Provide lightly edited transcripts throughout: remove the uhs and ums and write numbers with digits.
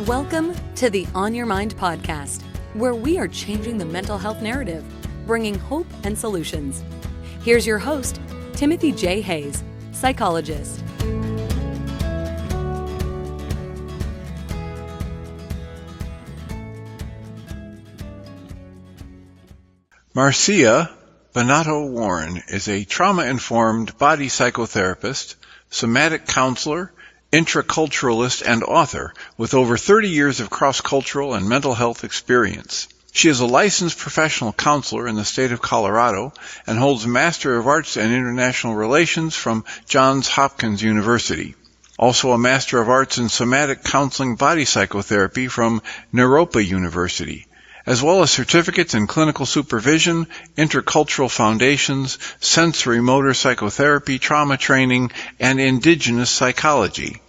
Welcome to the On Your Mind podcast, where we are changing the mental health narrative, bringing hope and solutions. Here's your host, Timothy J. Hayes, psychologist. Marcia Bonato Warren is a trauma-informed body psychotherapist, somatic counselor, intraculturalist, and author with over 30 years of cross-cultural and mental health experience. She is a licensed professional counselor in the state of Colorado and holds a Master of Arts in International Relations from Johns Hopkins University. Also a Master of Arts in Somatic Counseling Body Psychotherapy from Naropa University, as well as certificates in clinical supervision, intercultural foundations, sensory motor psychotherapy, trauma training, and indigenous psychology.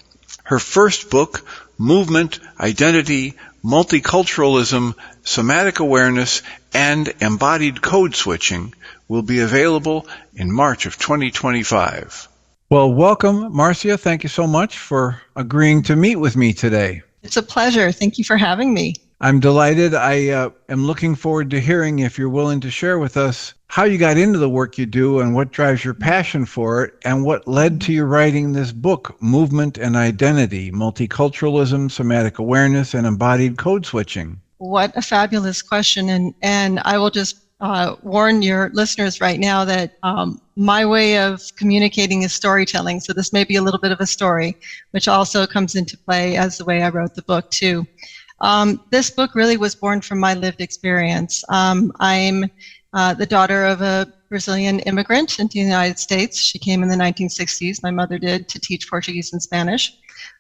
Her first book, Movement, Identity, Multiculturalism, Somatic Awareness, and Embodied Code-Switching, will be available in March of 2025. Well, welcome, Marcia. Thank you so much for agreeing to meet with me today. It's a pleasure. Thank you for having me. I'm delighted. I am looking forward to hearing if you're willing to share with us how you got into the work you do and what drives your passion for it and what led to you writing this book, Movement and Identity, Multiculturalism, Somatic Awareness, and Embodied Code-Switching. What a fabulous question. And I will just warn your listeners right now that my way of communicating is storytelling. So this may be a little bit of a story, which also comes into play as the way I wrote the book too. This book really was born from my lived experience. I'm the daughter of a Brazilian immigrant into the United States. She came in the 1960s, my mother did, to teach Portuguese and Spanish.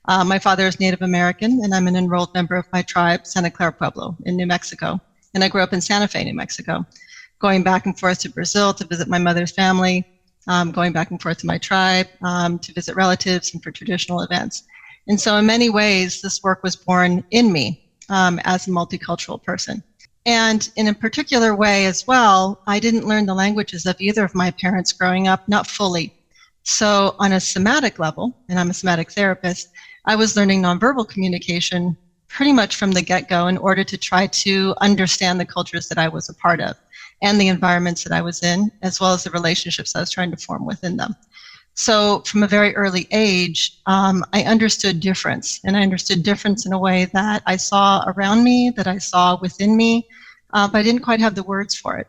My father is Native American, and I'm an enrolled member of my tribe, Santa Clara Pueblo in New Mexico. And I grew up in Santa Fe, New Mexico, going back and forth to Brazil to visit my mother's family, going back and forth to my tribe, to visit relatives and for traditional events. And so in many ways, this work was born in me. As a multicultural person. And in a particular way as well, I didn't learn the languages of either of my parents growing up, not fully. So on a somatic level, and I'm a somatic therapist, I was learning nonverbal communication pretty much from the get-go in order to try to understand the cultures that I was a part of and the environments that I was in, as well as the relationships I was trying to form within them. So from a very early age, I understood difference, and I understood difference in a way that I saw around me, that I saw within me, but I didn't quite have the words for it.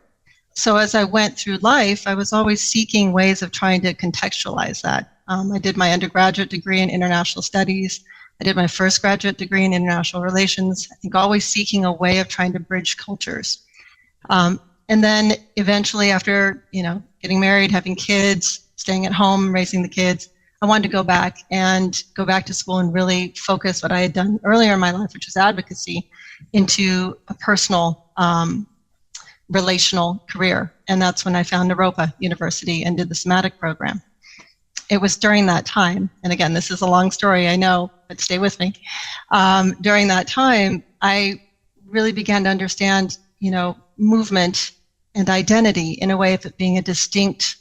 So as I went through life, I was always seeking ways of trying to contextualize that. I did my undergraduate degree in international studies. I did my first graduate degree in international relations. I think always seeking a way of trying to bridge cultures. And then eventually after, getting married, having kids, staying at home, raising the kids, I wanted to go back to school and really focus what I had done earlier in my life, which was advocacy, into a personal, relational career. And that's when I found Naropa University and did the somatic program. It was during that time, and again, this is a long story, I know, but stay with me. During that time, I really began to understand, movement and identity in a way of it being a distinct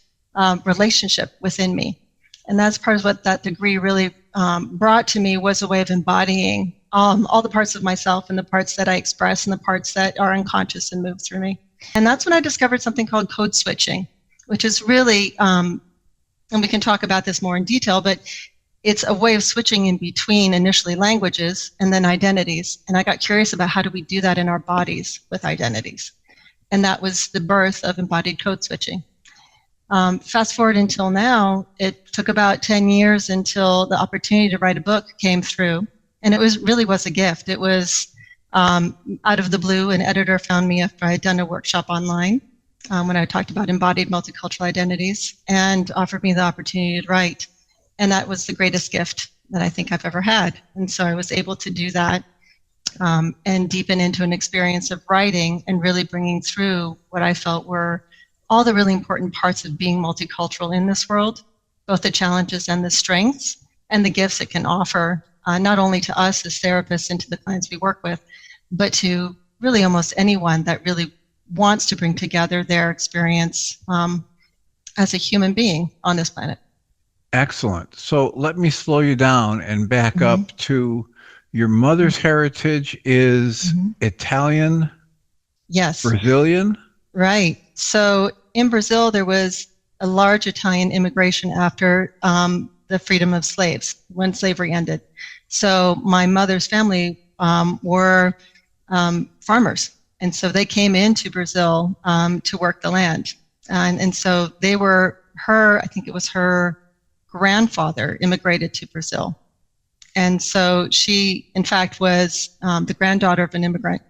relationship within me. And that's part of what that degree really brought to me, was a way of embodying all the parts of myself and the parts that I express and the parts that are unconscious and move through me. And that's when I discovered something called code switching, which is really, and we can talk about this more in detail, but it's a way of switching in between initially languages and then identities. And I got curious about how do we do that in our bodies with identities. And that was the birth of embodied code switching. Fast forward until now, it took about 10 years until the opportunity to write a book came through. And it really was a gift. It was out of the blue. An editor found me after I had done a workshop online when I talked about embodied multicultural identities, and offered me the opportunity to write. And that was the greatest gift that I think I've ever had. And so I was able to do that and deepen into an experience of writing and really bringing through what I felt were all the really important parts of being multicultural in this world, both the challenges and the strengths and the gifts it can offer, not only to us as therapists and to the clients we work with, but to really almost anyone that really wants to bring together their experience as a human being on this planet. Excellent. So let me slow you down and back up to your mother's heritage is Italian, Yes. Brazilian? Right. So in Brazil, there was a large Italian immigration after the freedom of slaves, when slavery ended. So my mother's family were farmers. And so they came into Brazil to work the land. And so they were I think it was her grandfather immigrated to Brazil. And so she, in fact, was the granddaughter of an immigrant.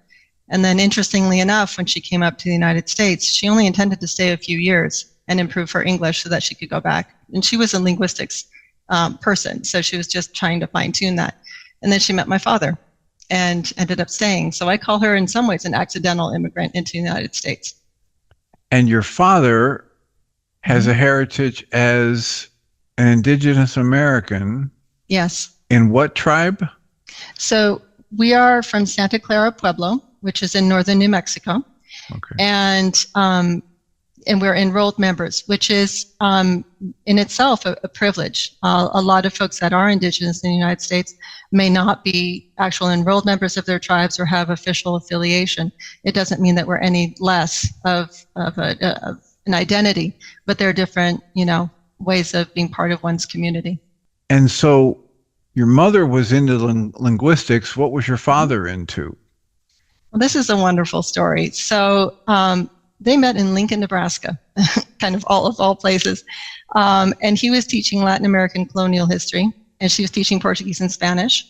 And then interestingly enough, when she came up to the United States, she only intended to stay a few years and improve her English so that she could go back. And she was a linguistics person, so she was just trying to fine tune that. And then she met my father and ended up staying. So I call her in some ways an accidental immigrant into the United States. And your father has a heritage as an indigenous American. Yes. In what tribe? So we are from Santa Clara Pueblo, which is in northern New Mexico. Okay. And we're enrolled members, which is in itself a privilege. A lot of folks that are indigenous in the United States may not be actual enrolled members of their tribes or have official affiliation. It doesn't mean that we're any less of an identity, but there are different, ways of being part of one's community. And so your mother was into linguistics. What was your father into? Well, this is a wonderful story. So they met in Lincoln, Nebraska, kind of all places. And he was teaching Latin American colonial history, and she was teaching Portuguese and Spanish.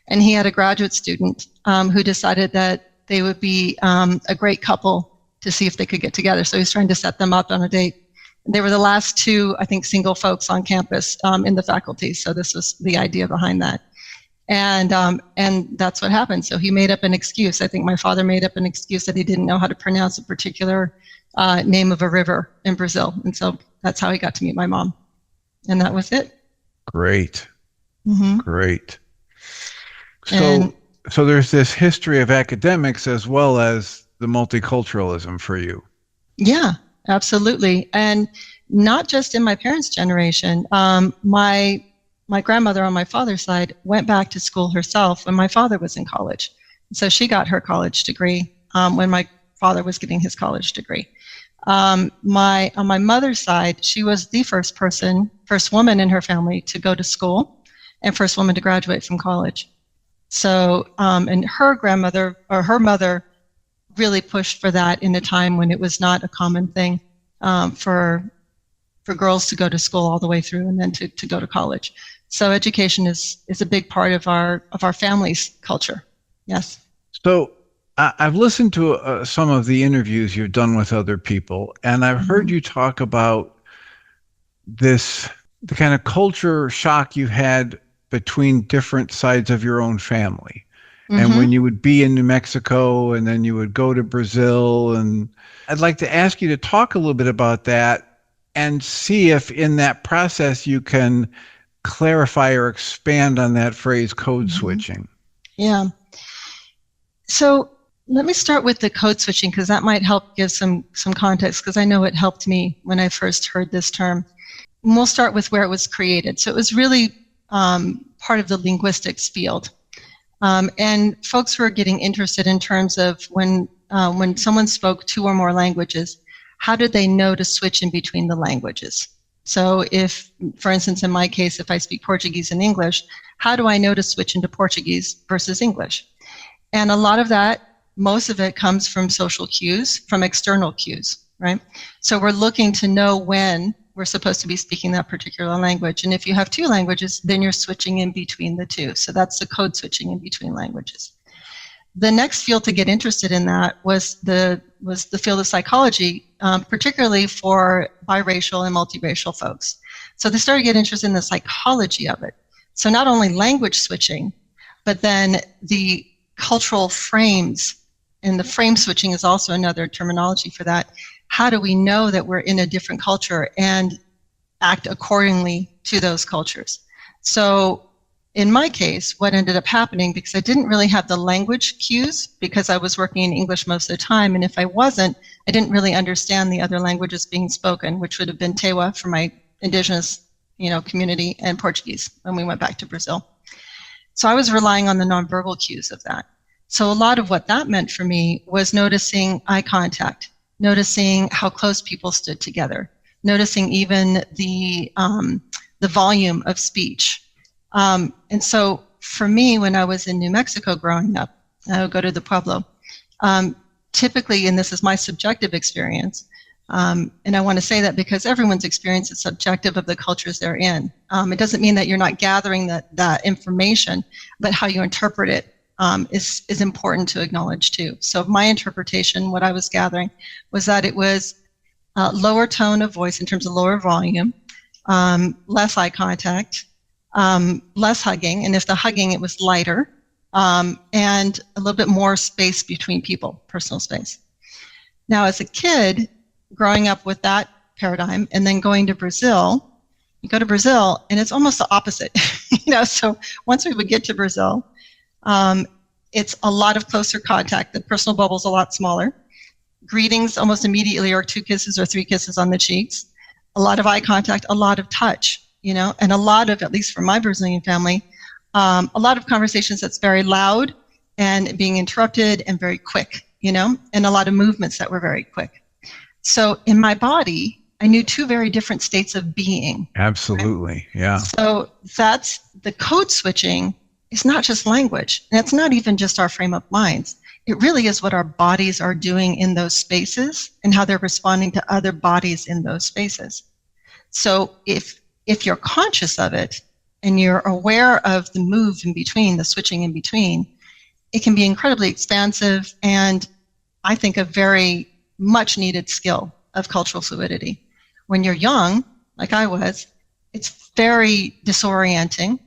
And he had a graduate student who decided that they would be a great couple to see if they could get together. So he was trying to set them up on a date. They were the last two, I think, single folks on campus in the faculty. So this was the idea behind that. And that's what happened. So he made up an excuse. I think my father made up an excuse that he didn't know how to pronounce a particular name of a river in Brazil. And so that's how he got to meet my mom. And that was it. Great. Great. So there's this history of academics as well as the multiculturalism for you. Yeah, absolutely. And not just in my parents' generation. My grandmother on my father's side went back to school herself when my father was in college. So she got her college degree when my father was getting his college degree. On my mother's side, she was the first woman in her family to go to school and first woman to graduate from college. So, and her grandmother or her mother really pushed for that in a time when it was not a common thing for girls to go to school all the way through and then to go to college. So education is a big part of our family's culture. Yes. So I've listened to some of the interviews you've done with other people, and I've heard you talk about the kind of culture shock you had between different sides of your own family. And when you would be in New Mexico and then you would go to Brazil, and I'd like to ask you to talk a little bit about that and see if in that process you can clarify or expand on that phrase code switching. Yeah. So let me start with the code switching, because that might help give some context, because I know it helped me when I first heard this term. And we'll start with where it was created. So it was really part of the linguistics field. And folks were getting interested in terms of when someone spoke two or more languages, how did they know to switch in between the languages? So if, for instance, in my case, if I speak Portuguese and English, how do I know to switch into Portuguese versus English? And a lot of that, most of it comes from social cues, from external cues, right? So we're looking to know when we're supposed to be speaking that particular language. And if you have two languages, then you're switching in between the two. So that's the code switching in between languages. The next field to get interested in that was the field of psychology, particularly for biracial and multiracial folks. So they started to get interested in the psychology of it. So not only language switching, but then the cultural frames, and the frame switching is also another terminology for that. How do we know that we're in a different culture and act accordingly to those cultures? So in my case, what ended up happening, because I didn't really have the language cues because I was working in English most of the time, and if I wasn't, I didn't really understand the other languages being spoken, which would have been Tewa for my indigenous, community, and Portuguese when we went back to Brazil. So I was relying on the nonverbal cues of that. So a lot of what that meant for me was noticing eye contact, noticing how close people stood together, noticing even the volume of speech. And so for me, when I was in New Mexico growing up, I would go to the Pueblo. Typically, and this is my subjective experience, and I want to say that because everyone's experience is subjective of the cultures they're in. It doesn't mean that you're not gathering that information, but how you interpret it is important to acknowledge too. So my interpretation, what I was gathering, was that it was lower tone of voice in terms of lower volume, less eye contact, less hugging, and if the hugging, it was lighter, and a little bit more space between people, personal space. Now, as a kid, growing up with that paradigm, and then going to Brazil, you go to Brazil, and it's almost the opposite. So once we would get to Brazil, it's a lot of closer contact. The personal bubble's a lot smaller. Greetings almost immediately, or 2 kisses or 3 kisses on the cheeks. A lot of eye contact, a lot of touch, and a lot of, at least for my Brazilian family, a lot of conversations that's very loud and being interrupted and very quick, and a lot of movements that were very quick. So in my body, I knew 2 very different states of being. Absolutely, right? Yeah. So that's the code switching. It's not just language, and it's not even just our frame of minds. It really is what our bodies are doing in those spaces and how they're responding to other bodies in those spaces. So if you're conscious of it and you're aware of the move in between, the switching in between, it can be incredibly expansive and I think a very much needed skill of cultural fluidity. When you're young, like I was, it's very disorienting.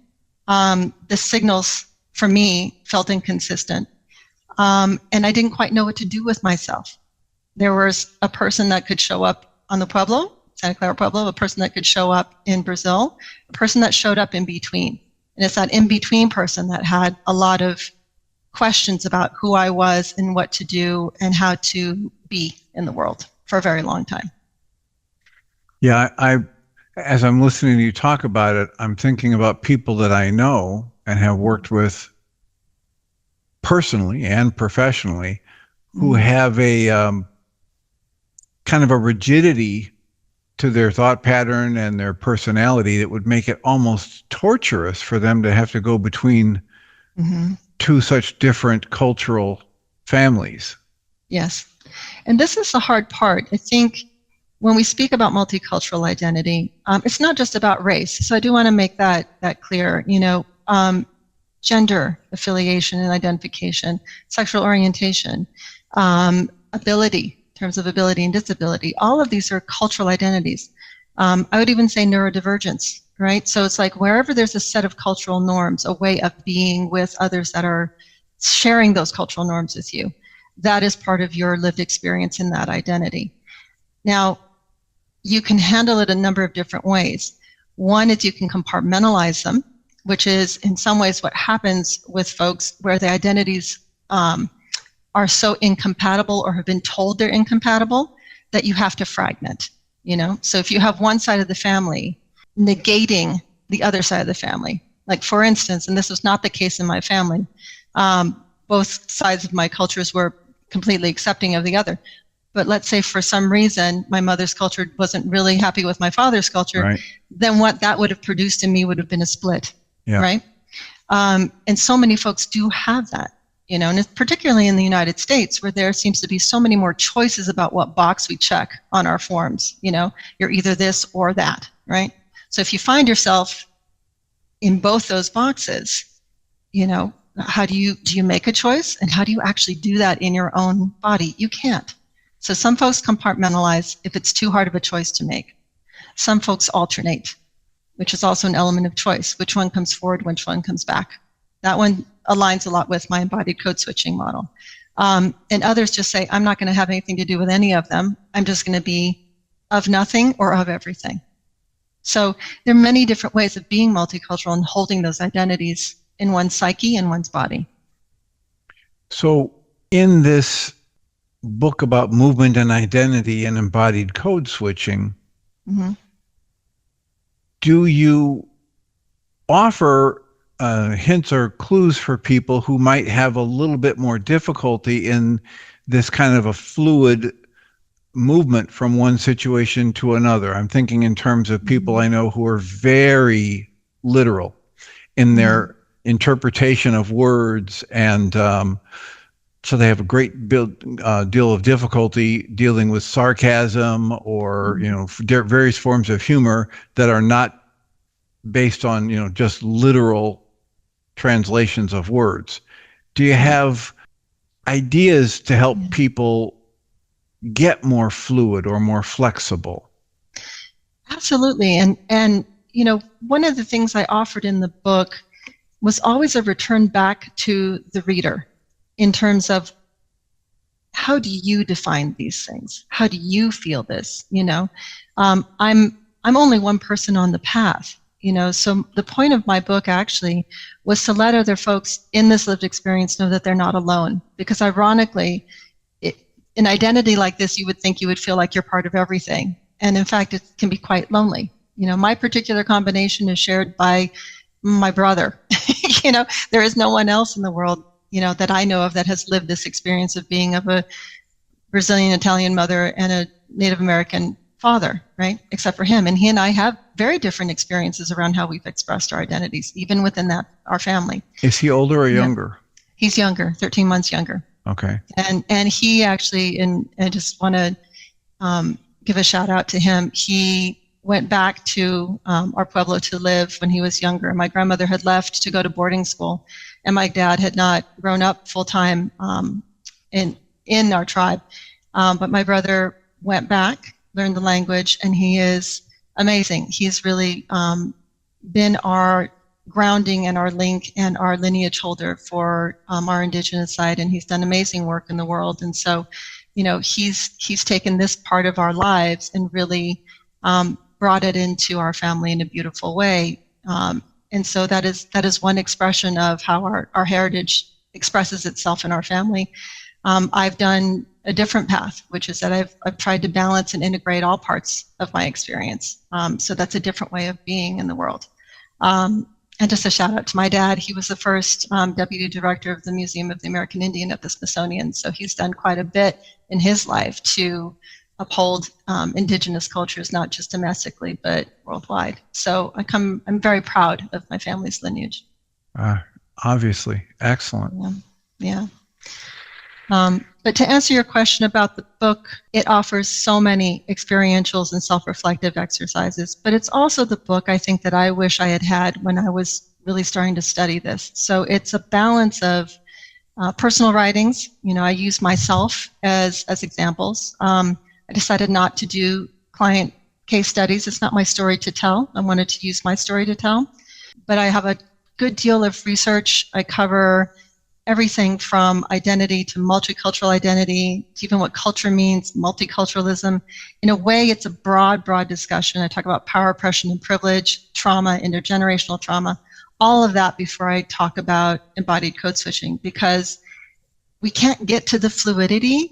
The signals for me felt inconsistent. And I didn't quite know what to do with myself. There was a person that could show up on the Pueblo, Santa Clara Pueblo, a person that could show up in Brazil, a person that showed up in between. And it's that in-between person that had a lot of questions about who I was and what to do and how to be in the world for a very long time. Yeah, as I'm listening to you talk about it, I'm thinking about people that I know and have worked with personally and professionally who have a kind of a rigidity to their thought pattern and their personality that would make it almost torturous for them to have to go between 2 such different cultural families. Yes. And this is the hard part. I think when we speak about multicultural identity, it's not just about race. So I do want to make that clear. Gender affiliation and identification, sexual orientation, ability, in terms of ability and disability, all of these are cultural identities. I would even say neurodivergence, right? So it's like wherever there's a set of cultural norms, a way of being with others that are sharing those cultural norms with you, that is part of your lived experience in that identity. Now, you can handle it a number of different ways. One is you can compartmentalize them, which is in some ways what happens with folks where the identities are so incompatible or have been told they're incompatible that you have to fragment, So if you have one side of the family negating the other side of the family, like for instance, and this was not the case in my family, both sides of my cultures were completely accepting of the other. But let's say for some reason my mother's culture wasn't really happy with my father's culture, right. Then what that would have produced in me would have been a split. Yeah. Right? And so many folks do have that, and it's particularly in the United States where there seems to be so many more choices about what box we check on our forms. You're either this or that, right? So if you find yourself in both those boxes, how do you make a choice, and how do you actually do that in your own body? You can't. So some folks compartmentalize if it's too hard of a choice to make. Some folks alternate, which is also an element of choice. Which one comes forward, which one comes back? That one aligns a lot with my embodied code-switching model. And others just say, I'm not going to have anything to do with any of them. I'm just going to be of nothing or of everything. So there are many different ways of being multicultural and holding those identities in one's psyche and one's body. So in this book about movement and identity and embodied code switching, do you offer hints or clues for people who might have a little bit more difficulty in this kind of a fluid movement from one situation to another? I'm thinking in terms of people I know who are very literal in their interpretation of words, and so they have a great deal of difficulty dealing with sarcasm or various forms of humor that are not based on just literal translations of words. Do you have ideas to help people get more fluid or more flexible? Absolutely. And one of the things I offered in the book was always a return back to the reader in terms of, how do you define these things? How do you feel this? I'm only one person on the path. So the point of my book actually was to let other folks in this lived experience know that they're not alone. Because ironically, an identity like this, you would think you would feel like you're part of everything. And in fact, it can be quite lonely. My particular combination is shared by my brother. There is no one else in the world, that I know of that has lived this experience of being of a Brazilian Italian mother and a Native American father, right? Except for him. And he and I have very different experiences around how we've expressed our identities, even within our family. Is he older or younger? He's younger, 13 months younger. Okay. And he actually, and I just want to give a shout out to him. He went back to our pueblo to live when he was younger. My grandmother had left to go to boarding school, and my dad had not grown up full time in our tribe. But my brother went back, learned the language, and he is amazing. He's really been our grounding and our link and our lineage holder for our indigenous side, and he's done amazing work in the world. And so, he's taken this part of our lives and really brought it into our family in a beautiful way. And so that is one expression of how our heritage expresses itself in our family. I've done a different path, which is that I've tried to balance and integrate all parts of my experience. So that's a different way of being in the world. And just a shout out to my dad. He was the first deputy director of the Museum of the American Indian at the Smithsonian. So he's done quite a bit in his life to uphold indigenous cultures, not just domestically, but worldwide. So I'm very proud of my family's lineage. Obviously. Excellent. Yeah. But to answer your question about the book, it offers so many experientials and self-reflective exercises, but it's also the book I think that I wish I had had when I was really starting to study this. So it's a balance of personal writings. I use myself as examples. I decided not to do client case studies. It's not my story to tell. I wanted to use my story to tell. But I have a good deal of research. I cover everything from identity to multicultural identity, to even what culture means, multiculturalism. In a way, it's a broad discussion. I talk about power, oppression, and privilege, trauma, intergenerational trauma, all of that before I talk about embodied code switching, because we can't get to the fluidity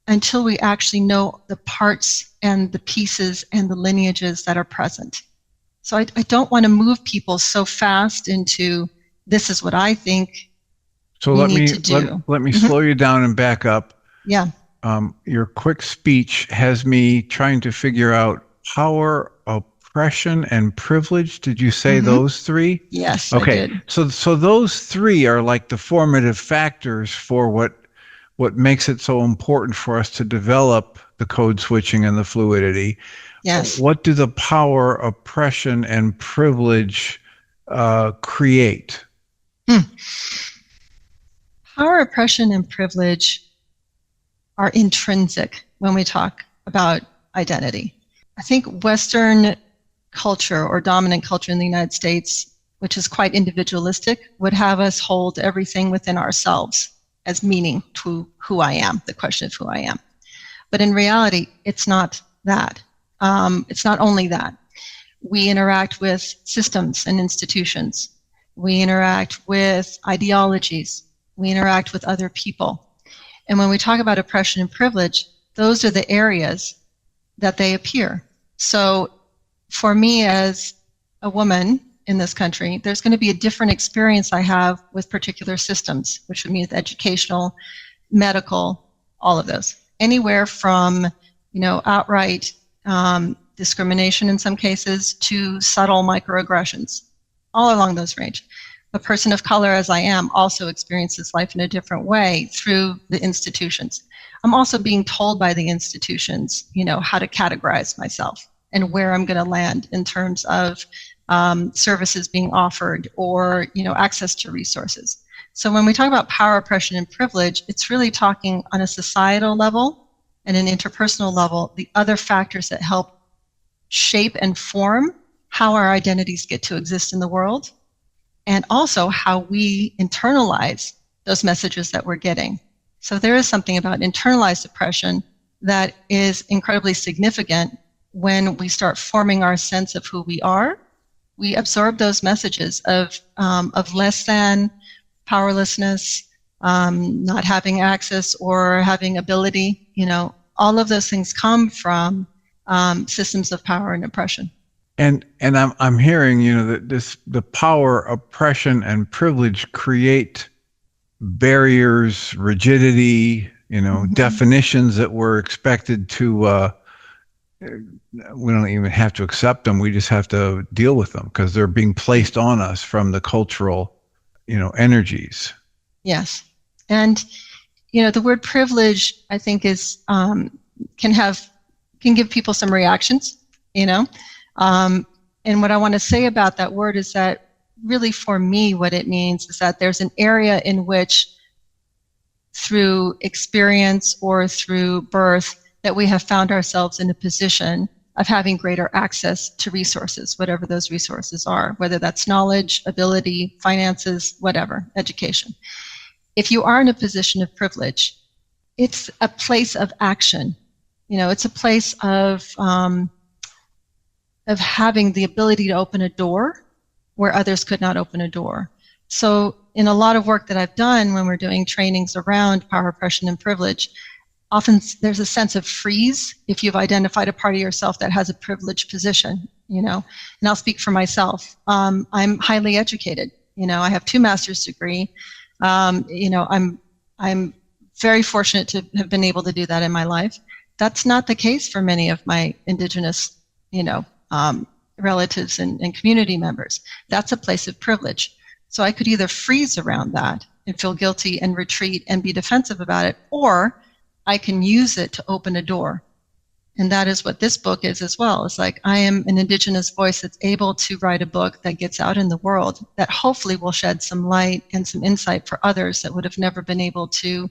until we actually know the parts and the pieces and the lineages that are present. So I don't want to move people so fast into, this is what I think. So let me slow you down and back up. Yeah. Your quick speech has me trying to figure out power, oppression, and privilege. Did you say those three? Yes, okay. I did. So those three are like the formative factors for what makes it so important for us to develop the code switching and the fluidity. Yes. What do the power, oppression, and privilege create? Power, oppression, and privilege are intrinsic when we talk about identity. I think Western culture or dominant culture in the United States, which is quite individualistic, would have us hold everything within ourselves as meaning to who I am, the question of who I am. But in reality, it's not that. It's not only that. We interact with systems and institutions. We interact with ideologies. We interact with other people. And when we talk about oppression and privilege, those are the areas that they appear. So for me as a woman in this country, there's going to be a different experience I have with particular systems, which would mean educational, medical, all of those. Anywhere from, outright discrimination in some cases to subtle microaggressions, all along those range. A person of color, as I am, also experiences life in a different way through the institutions. I'm also being told by the institutions, how to categorize myself and where I'm going to land in terms of services being offered or, access to resources. So when we talk about power, oppression, and privilege, it's really talking on a societal level and an interpersonal level, the other factors that help shape and form how our identities get to exist in the world, and also how we internalize those messages that we're getting. So there is something about internalized oppression that is incredibly significant when we start forming our sense of who we are. We absorb those messages of less than, powerlessness, not having access or having ability. All of those things come from systems of power and oppression. And I'm hearing, that the power, oppression, and privilege create barriers, rigidity, definitions that we're expected to. We don't even have to accept them. We just have to deal with them because they're being placed on us from the cultural, energies. Yes, and the word privilege, I think, is can give people some reactions. And what I want to say about that word is that really for me, what it means is that there's an area in which through experience or through birth that we have found ourselves in a position of having greater access to resources, whatever those resources are, whether that's knowledge, ability, finances, whatever, education. If you are in a position of privilege, it's a place of action. It's a place of having the ability to open a door where others could not open a door. So in a lot of work that I've done when we're doing trainings around power, oppression, and privilege, often there's a sense of freeze if you've identified a part of yourself that has a privileged position, and I'll speak for myself. I'm highly educated. I have 2 master's degrees. I'm very fortunate to have been able to do that in my life. That's not the case for many of my indigenous, relatives and community members. That's a place of privilege. So I could either freeze around that and feel guilty and retreat and be defensive about it, or I can use it to open a door. And that is what this book is as well. It's like I am an indigenous voice that's able to write a book that gets out in the world that hopefully will shed some light and some insight for others that would have never been able to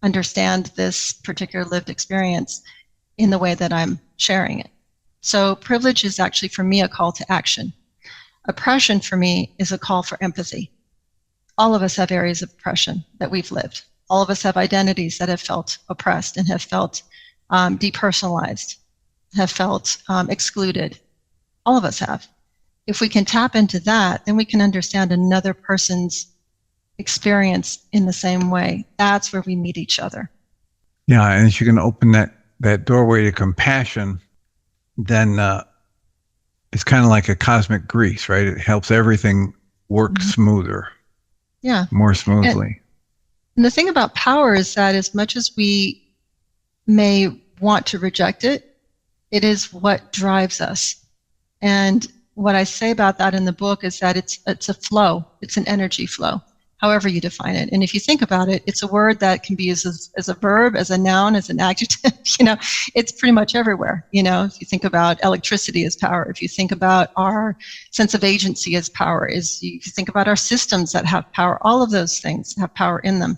understand this particular lived experience in the way that I'm sharing it. So privilege is actually for me a call to action. Oppression for me is a call for empathy. All of us have areas of oppression that we've lived. All of us have identities that have felt oppressed and have felt depersonalized, have felt excluded. All of us have. If we can tap into that, then we can understand another person's experience in the same way. That's where we meet each other. Yeah, and if you can open that doorway to compassion, then it's kind of like a cosmic grease, right? It helps everything work smoother. Yeah. More smoothly. And the thing about power is that as much as we may want to reject it, it is what drives us. And what I say about that in the book is that it's a flow. It's an energy flow, however you define it. And if you think about it, it's a word that can be used as a verb, as a noun, as an adjective. It's pretty much everywhere. If you think about electricity as power, if you think about our sense of agency as power, if you think about our systems that have power, all of those things have power in them.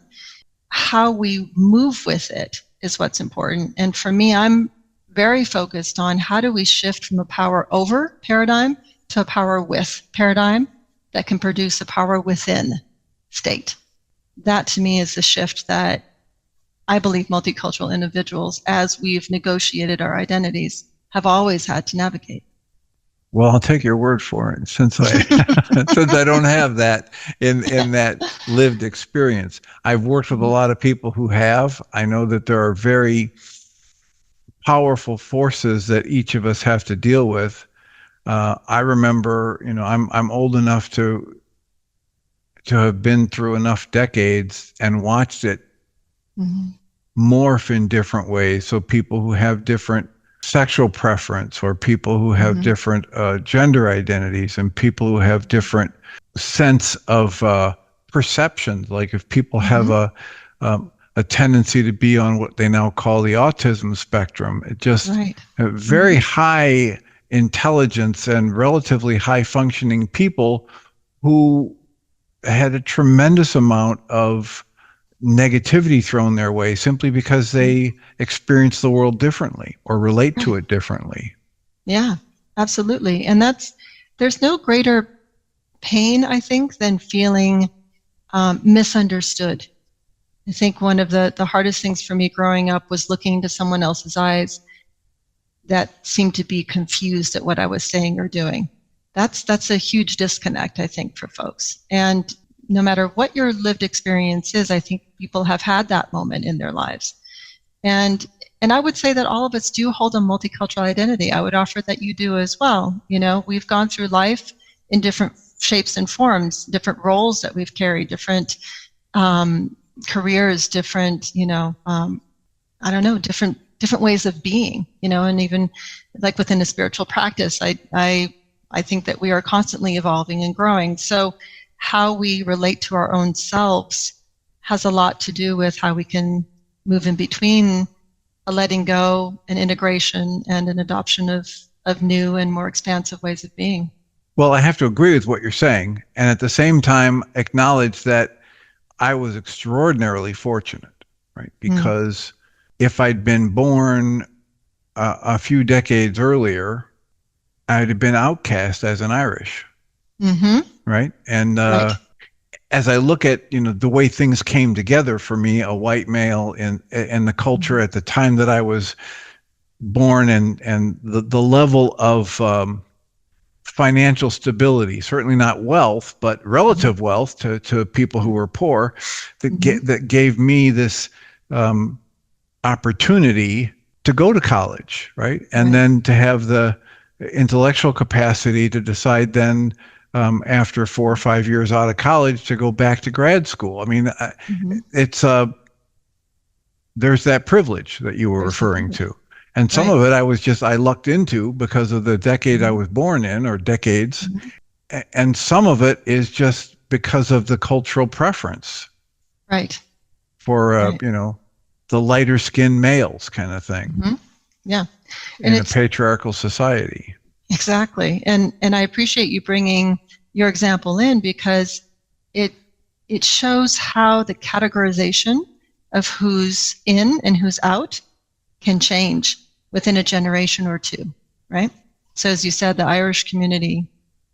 How we move with it is what's important. And for me, I'm very focused on how do we shift from a power over paradigm to a power with paradigm that can produce a power within state. That to me is the shift that I believe multicultural individuals, as we've negotiated our identities, have always had to navigate. Well, I'll take your word for it since I don't have that in that lived experience. I've worked with a lot of people who have. I know that there are very powerful forces that each of us have to deal with. I remember, I'm old enough to have been through enough decades and watched it morph in different ways. So people who have different sexual preference, or people who have different gender identities, and people who have different sense of perceptions. Like if people have a tendency to be on what they now call the autism spectrum, it just very high intelligence and relatively high functioning people who had a tremendous amount of negativity thrown their way simply because they experience the world differently or relate to it differently. Yeah, absolutely. And there's no greater pain, I think, than feeling misunderstood. I think one of the hardest things for me growing up was looking into someone else's eyes that seemed to be confused at what I was saying or doing. That's a huge disconnect, I think, for folks. And no matter what your lived experience is, I think people have had that moment in their lives. And I would say that all of us do hold a multicultural identity. I would offer that you do as well. We've gone through life in different shapes and forms, different roles that we've carried, different careers, different, different ways of being, and even like within a spiritual practice, I think that we are constantly evolving and growing. So how we relate to our own selves has a lot to do with how we can move in between a letting go, an integration, and an adoption of new and more expansive ways of being. Well, I have to agree with what you're saying, and at the same time acknowledge that I was extraordinarily fortunate, right? Because if I'd been born a few decades earlier, I'd have been outcast as an Irish, right? And as I look at the way things came together for me, a white male in the culture at the time that I was born, and the level of financial stability, certainly not wealth, but relative wealth to people who were poor, that gave me this opportunity to go to college, right? And then to have the intellectual capacity to decide then after 4 or 5 years out of college to go back to grad school. I mean, it's there's that privilege that you were referring to. And some of it I lucked into because of the decade I was born in, or decades. And some of it is just because of the cultural preference. Right. For, the lighter skinned males kind of thing. Yeah. In a patriarchal society. Exactly. And I appreciate you bringing your example in, because it shows how the categorization of who's in and who's out can change within a generation or two, right? So as you said, the Irish community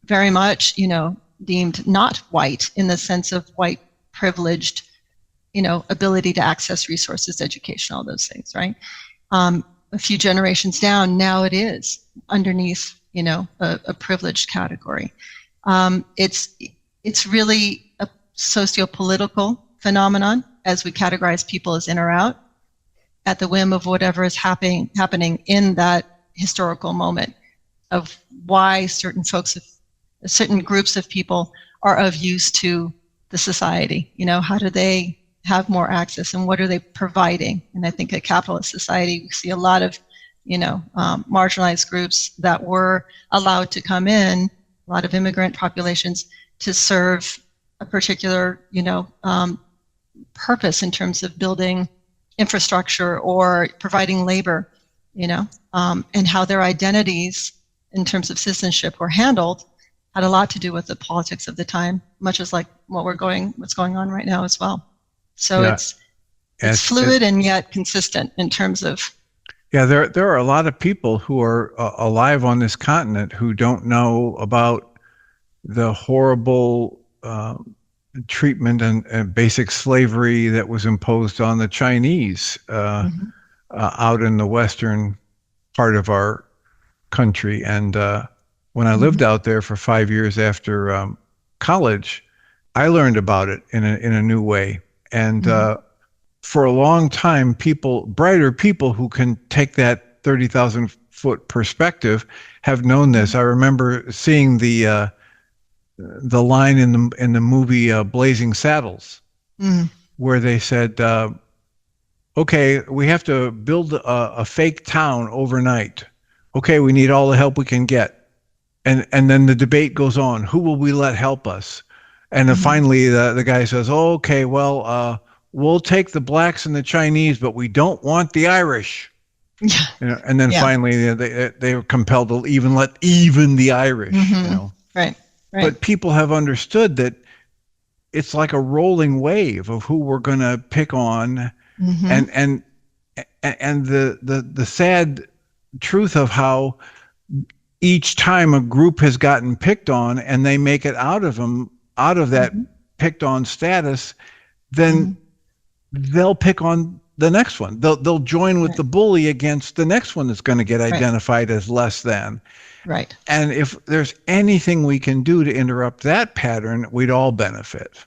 very much, deemed not white in the sense of white privileged, ability to access resources, education, all those things, right? A few generations down, now it is underneath, a privileged category. It's really a socio-political phenomenon as we categorize people as in or out at the whim of whatever is happening in that historical moment of why certain groups of people are of use to the society. How do they have more access, and what are they providing? And I think a capitalist society, we see a lot of, marginalized groups that were allowed to come in, a lot of immigrant populations, to serve a particular, purpose in terms of building infrastructure or providing labor, and how their identities in terms of citizenship were handled had a lot to do with the politics of the time, much as like what's going on right now as well. So it's fluid and yet consistent in terms of. Yeah, there are a lot of people who are alive on this continent who don't know about the horrible treatment and basic slavery that was imposed on the Chinese out in the western part of our country. And when I lived out there for 5 years after college, I learned about it in a new way. And for a long time, brighter people who can take that 30,000 10,000-foot perspective have known this. I remember seeing the line in the movie Blazing Saddles, where they said, okay, we have to build a fake town overnight. Okay, we need all the help we can get. And then the debate goes on. Who will we let help us? And then finally, the guy says, oh, okay, well, we'll take the blacks and the Chinese, but we don't want the Irish. Yeah. And then finally, they were compelled to let the Irish. Right. But people have understood that it's like a rolling wave of who we're going to pick on, and the sad truth of how each time a group has gotten picked on and they make it out of that picked on status, then they'll pick on the next one. They'll join with the bully against the next one that's going to get identified as less than. Right. And if there's anything we can do to interrupt that pattern, we'd all benefit.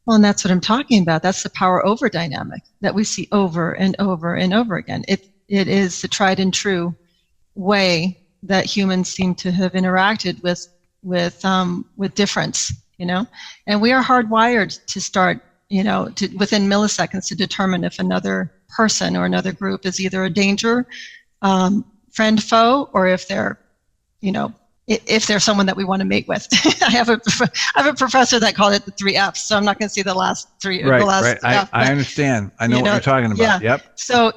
Well, and that's what I'm talking about. That's the power over dynamic that we see over and over and over again. It is the tried and true way that humans seem to have interacted with difference, and we are hardwired to start, within milliseconds to determine if another person or another group is either a danger, friend, foe, or if they're if they're someone that we want to mate with. I have a professor that called it the 3 F's, so I'm not going to see the last 3. Right, the last right. F, I understand. I know what you're talking about. Yeah. Yep. So,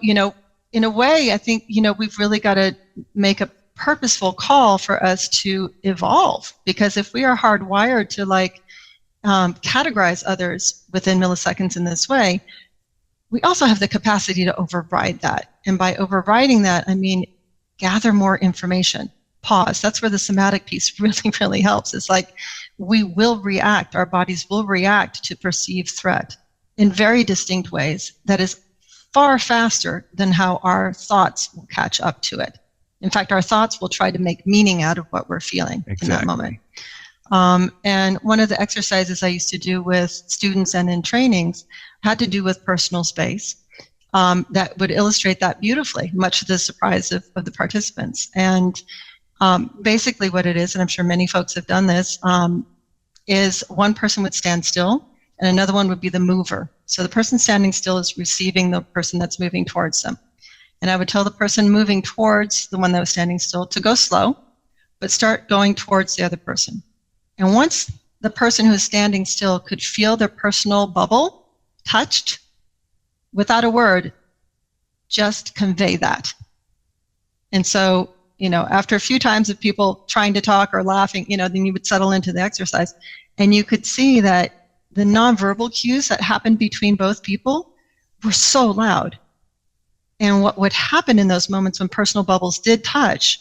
in a way, I think, we've really got to make a purposeful call for us to evolve, because if we are hardwired to categorize others within milliseconds in this way, we also have the capacity to override that. And by overriding that, I mean, gather more information. Pause. That's where the somatic piece really, really helps. It's like we will react, our bodies will react to perceived threat in very distinct ways that is far faster than how our thoughts will catch up to it. In fact, our thoughts will try to make meaning out of what we're feeling in that moment. And one of the exercises I used to do with students and in trainings had to do with personal space. That would illustrate that beautifully, much to the surprise of the participants. And basically what it is, and I'm sure many folks have done this, is one person would stand still and another one would be the mover. So the person standing still is receiving the person that's moving towards them. And I would tell the person moving towards the one that was standing still to go slow, but start going towards the other person. And once the person who is standing still could feel their personal bubble touched, without a word, just convey that. And so, after a few times of people trying to talk or laughing, then you would settle into the exercise. And you could see that the nonverbal cues that happened between both people were so loud. And what would happen in those moments when personal bubbles did touch,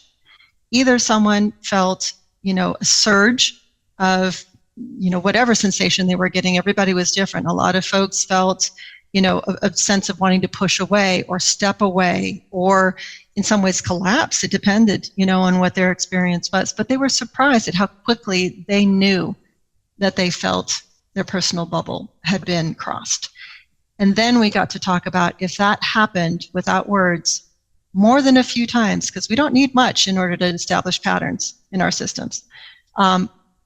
either someone felt, a surge of, whatever sensation they were getting. Everybody was different. A lot of folks felt, a sense of wanting to push away or step away, or in some ways collapse. It depended, on what their experience was. But they were surprised at how quickly they knew that they felt their personal bubble had been crossed. And then we got to talk about if that happened without words more than a few times, because we don't need much in order to establish patterns in our systems,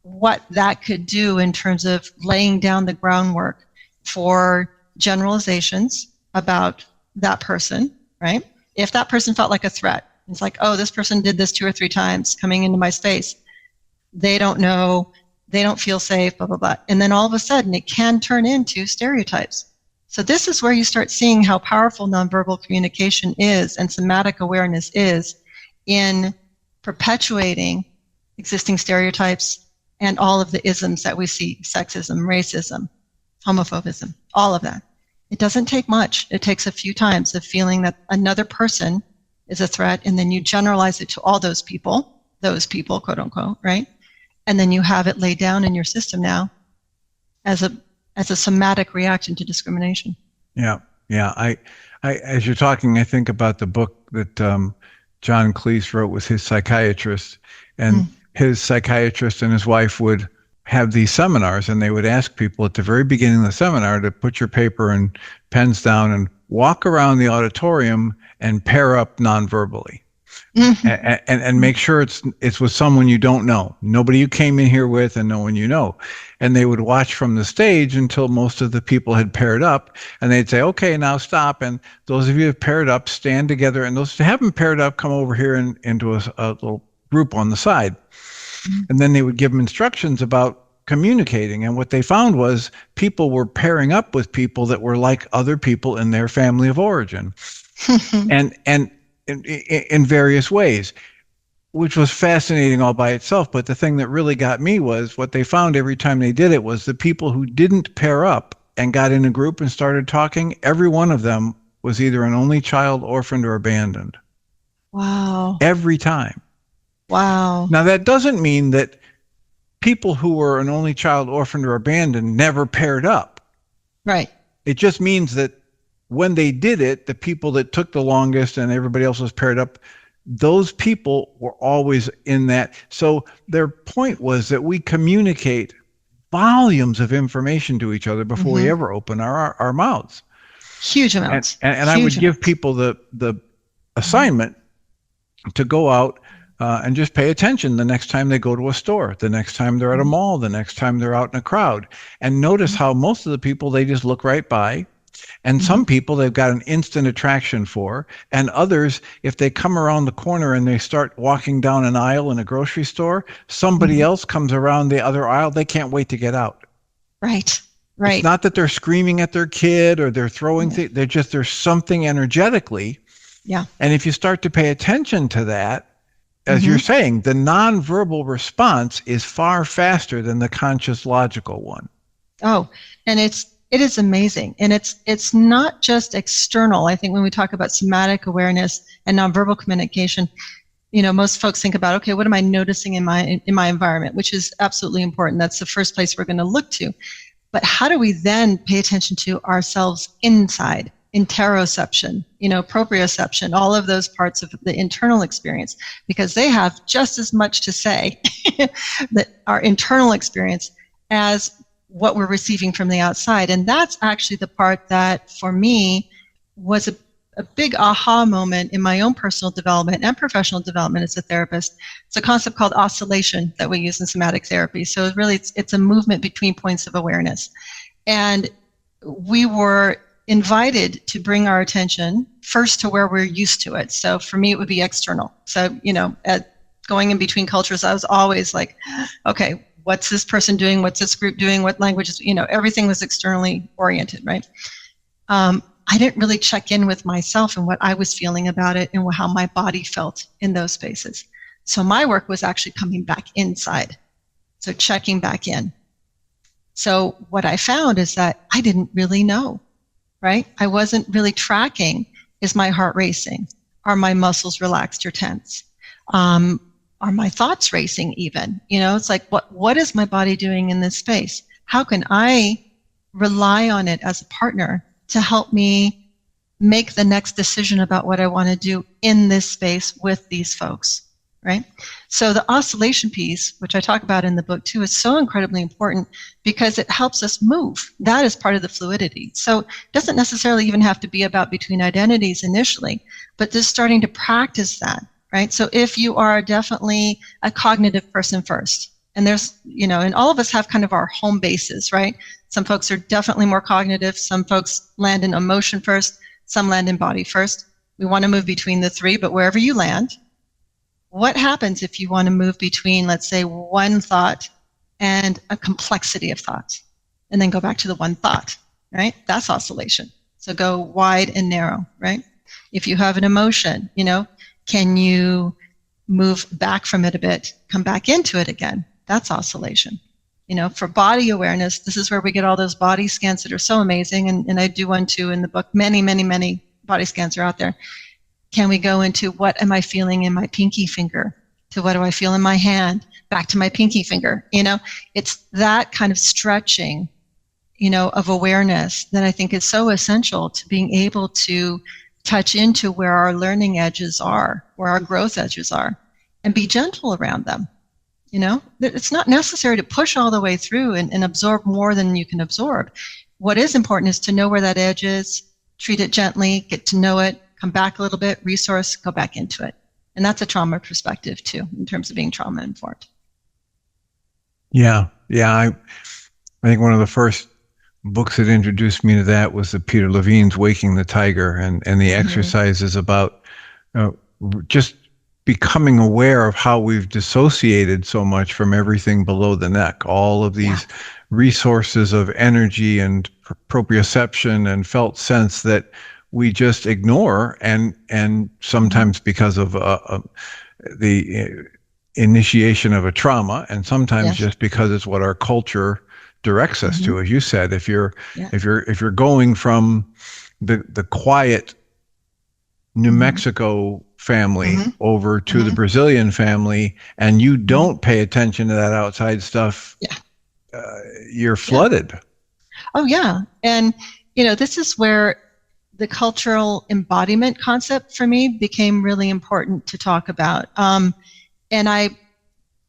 what that could do in terms of laying down the groundwork for generalizations about that person, right? If that person felt like a threat, it's like, oh, this person did this 2 or 3 times coming into my space. They don't know, they don't feel safe, blah, blah, blah. And then all of a sudden it can turn into stereotypes. So this is where you start seeing how powerful nonverbal communication is and somatic awareness is in perpetuating existing stereotypes and all of the isms that we see, sexism, racism, homophobism, all of that. It doesn't take much. It takes a few times of feeling that another person is a threat, and then you generalize it to all those people, quote unquote, right? And then you have it laid down in your system now as a somatic reaction to discrimination. Yeah. I as you're talking, I think about the book that John Cleese wrote with his psychiatrist, and his psychiatrist and his wife would have these seminars, and they would ask people at the very beginning of the seminar to put your paper and pens down and walk around the auditorium and pair up nonverbally. and make sure it's with someone you don't know, nobody you came in here with, and no one you know. And they would watch from the stage until most of the people had paired up, and they'd say, okay, now stop. And those of you who have paired up, stand together, and those who haven't paired up, come over here and into a little group on the side. And then they would give them instructions about communicating. And what they found was people were pairing up with people that were like other people in their family of origin. and in various ways, which was fascinating all by itself. But the thing that really got me was what they found every time they did it was the people who didn't pair up and got in a group and started talking, every one of them was either an only child, orphaned, or abandoned. Wow. Every time. Wow. Now, that doesn't mean that people who were an only child, orphaned, or abandoned never paired up. Right. It just means that when they did it, the people that took the longest and everybody else was paired up, those people were always in that. So their point was that we communicate volumes of information to each other before we ever open our mouths. Huge amounts. And I would give people the assignment to go out and just pay attention the next time they go to a store, the next time they're at a mall, the next time they're out in a crowd, and notice how most of the people, they just look right by. And some people they've got an instant attraction for, and others, if they come around the corner and they start walking down an aisle in a grocery store, somebody else comes around the other aisle, they can't wait to get out. Right. It's not that they're screaming at their kid or they're throwing things, there's something energetically. Yeah. And if you start to pay attention to that, as you're saying, the nonverbal response is far faster than the conscious logical one. Oh, and it is amazing. And it's not just external. I think when we talk about somatic awareness and nonverbal communication, most folks think about, okay, what am I noticing in my environment, which is absolutely important. That's the first place we're going to look to. But how do we then pay attention to ourselves inside? Interoception, proprioception, all of those parts of the internal experience, because they have just as much to say that our internal experience as what we're receiving from the outside. And that's actually the part that for me was a big aha moment in my own personal development and professional development as a therapist. It's a concept called oscillation that we use in somatic therapy. So really it's a movement between points of awareness. And we were invited to bring our attention first to where we're used to it. So for me, it would be external. So, going in between cultures, I was always like, okay, what's this person doing? What's this group doing? What languages? Everything was externally oriented, right? I didn't really check in with myself and what I was feeling about it and how my body felt in those spaces. So my work was actually coming back inside. So checking back in. So what I found is that I didn't really know. Right? I wasn't really tracking, is my heart racing? Are my muscles relaxed or tense? Are my thoughts racing even? It's like, what is my body doing in this space? How can I rely on it as a partner to help me make the next decision about what I want to do in this space with these folks? Right? So the oscillation piece, which I talk about in the book too, is so incredibly important because it helps us move. That is part of the fluidity. So it doesn't necessarily even have to be about between identities initially, but just starting to practice that, right? So if you are definitely a cognitive person first, and there's, and all of us have kind of our home bases, right? Some folks are definitely more cognitive. Some folks land in emotion first. Some land in body first. We want to move between the three, but wherever you land, what happens if you want to move between, let's say, one thought and a complexity of thoughts, and then go back to the one thought, right? That's oscillation. So go wide and narrow, right? If you have an emotion, can you move back from it a bit, come back into it again? That's oscillation. For body awareness, this is where we get all those body scans that are so amazing, and I do one too in the book. Many, many, many body scans are out there. Can we go into what am I feeling in my pinky finger, to what do I feel in my hand, back to my pinky finger? It's that kind of stretching, of awareness that I think is so essential to being able to touch into where our learning edges are, where our growth edges are, and be gentle around them. It's not necessary to push all the way through and absorb more than you can absorb. What is important is to know where that edge is, treat it gently, get to know it, come back a little bit, resource, go back into it. And that's a trauma perspective too, in terms of being trauma informed. Yeah. I think one of the first books that introduced me to that was the Peter Levine's Waking the Tiger, and the exercises about just becoming aware of how we've dissociated so much from everything below the neck, all of these resources of energy and proprioception and felt sense that we just ignore, and sometimes because of the initiation of a trauma, and sometimes just because it's what our culture directs us to. As you said, if you're going from the quiet New Mexico family over to the Brazilian family, and you don't pay attention to that outside stuff, you're flooded. Oh yeah. And this is where the cultural embodiment concept for me became really important to talk about. And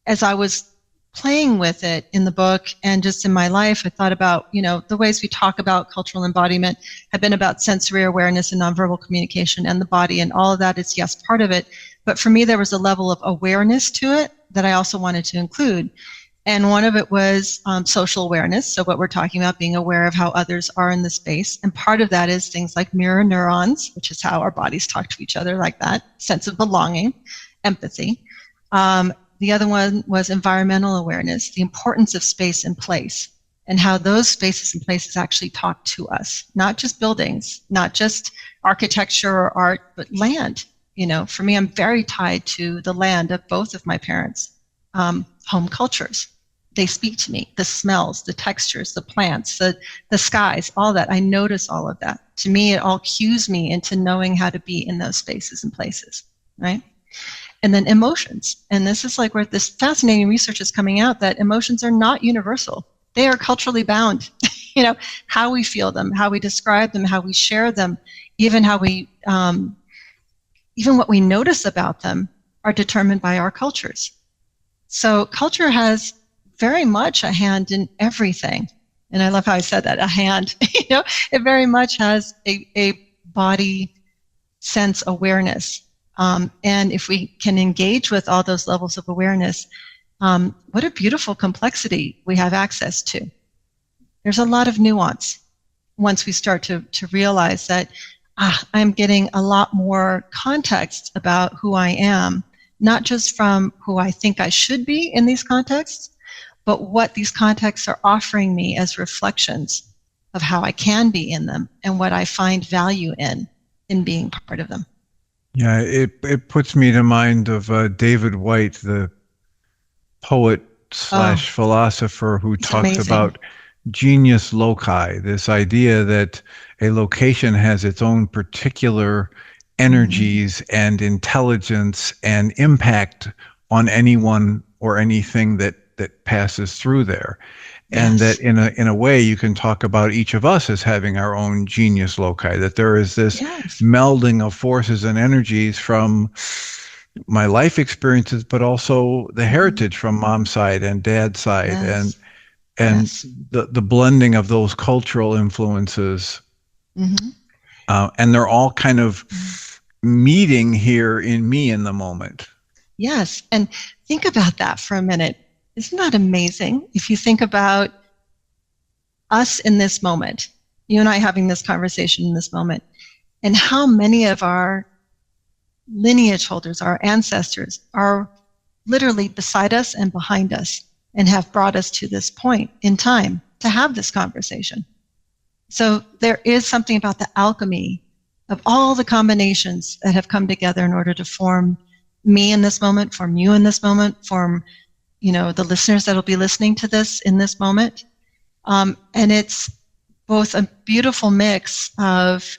as I was playing with it in the book and just in my life, I thought about, the ways we talk about cultural embodiment have been about sensory awareness and nonverbal communication and the body, and all of that is, yes, part of it. But for me, there was a level of awareness to it that I also wanted to include. And one of it was social awareness. So what we're talking about, being aware of how others are in the space. And part of that is things like mirror neurons, which is how our bodies talk to each other, like that, sense of belonging, empathy. The other one was environmental awareness, the importance of space and place, and how those spaces and places actually talk to us, not just buildings, not just architecture or art, but land. For me, I'm very tied to the land of both of my parents' home cultures. They speak to me, the smells, the textures, the plants, the skies, all that. I notice all of that. To me, it all cues me into knowing how to be in those spaces and places, right? And then emotions. And this is like where this fascinating research is coming out, that emotions are not universal. They are culturally bound. How we feel them, how we describe them, how we share them, even how we, even what we notice about them are determined by our cultures. So culture has very much a hand in everything. And I love how I said that, a hand. It very much has a body sense awareness. And if we can engage with all those levels of awareness, what a beautiful complexity we have access to. There's a lot of nuance once we start to realize that I'm getting a lot more context about who I am, not just from who I think I should be in these contexts, but what these contexts are offering me as reflections of how I can be in them and what I find value in being part of them. Yeah, it puts me to mind of David White, the poet / philosopher who talks about genius loci, this idea that a location has its own particular energies and intelligence and impact on anyone or anything that passes through there. And that in a way you can talk about each of us as having our own genius loci, that there is this melding of forces and energies from my life experiences, but also the heritage from mom's side and dad's side, and the blending of those cultural influences. And they're all kind of meeting here in me in the moment. Yes. And think about that for a minute. Isn't that amazing? If you think about us in this moment, you and I having this conversation in this moment, and how many of our lineage holders, our ancestors, are literally beside us and behind us and have brought us to this point in time to have this conversation. So there is something about the alchemy of all the combinations that have come together in order to form me in this moment, form you in this moment, form the listeners that will be listening to this in this moment. And it's both a beautiful mix of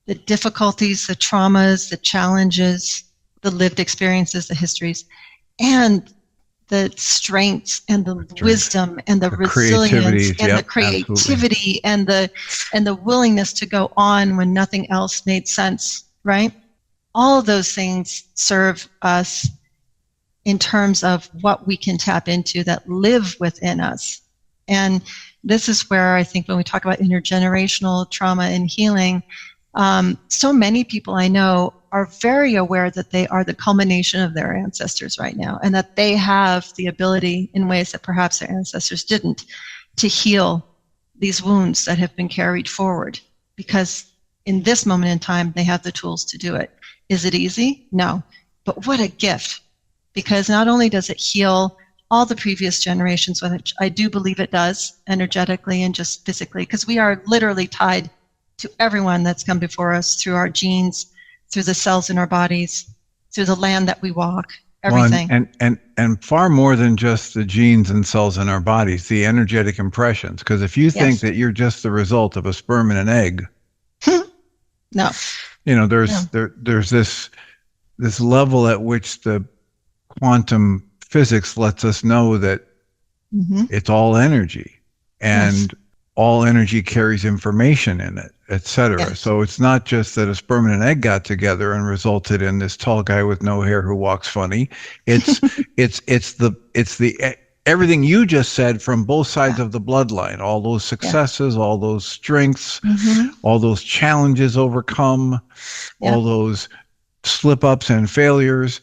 the difficulties, the traumas, the challenges, the lived experiences, the histories, and the strengths and the wisdom and the resilience and the creativity and the willingness to go on when nothing else made sense, right? All of those things serve us in terms of what we can tap into that live within us. And this is where I think when we talk about intergenerational trauma and healing, So many people I know are very aware that they are the culmination of their ancestors right now, and that they have the ability, in ways that perhaps their ancestors didn't, to heal these wounds that have been carried forward, because in this moment in time, they have the tools to do it. Is it easy? No. But what a gift, because not only does it heal all the previous generations, which I do believe it does, energetically and just physically, because we are literally tied to everyone that's come before us through our genes, through the cells in our bodies, through the land that we walk, everything. Well, and far more than just the genes and cells in our bodies, the energetic impressions. Because if you think that you're just the result of a sperm and an egg, no. There's this level at which the quantum physics lets us know that it's all energy, and all energy carries information in it, etc. Yes. So it's not just that a sperm and an egg got together and resulted in this tall guy with no hair who walks funny. It's the everything you just said from both sides of the bloodline, all those successes, all those strengths, all those challenges overcome, all those slip-ups and failures,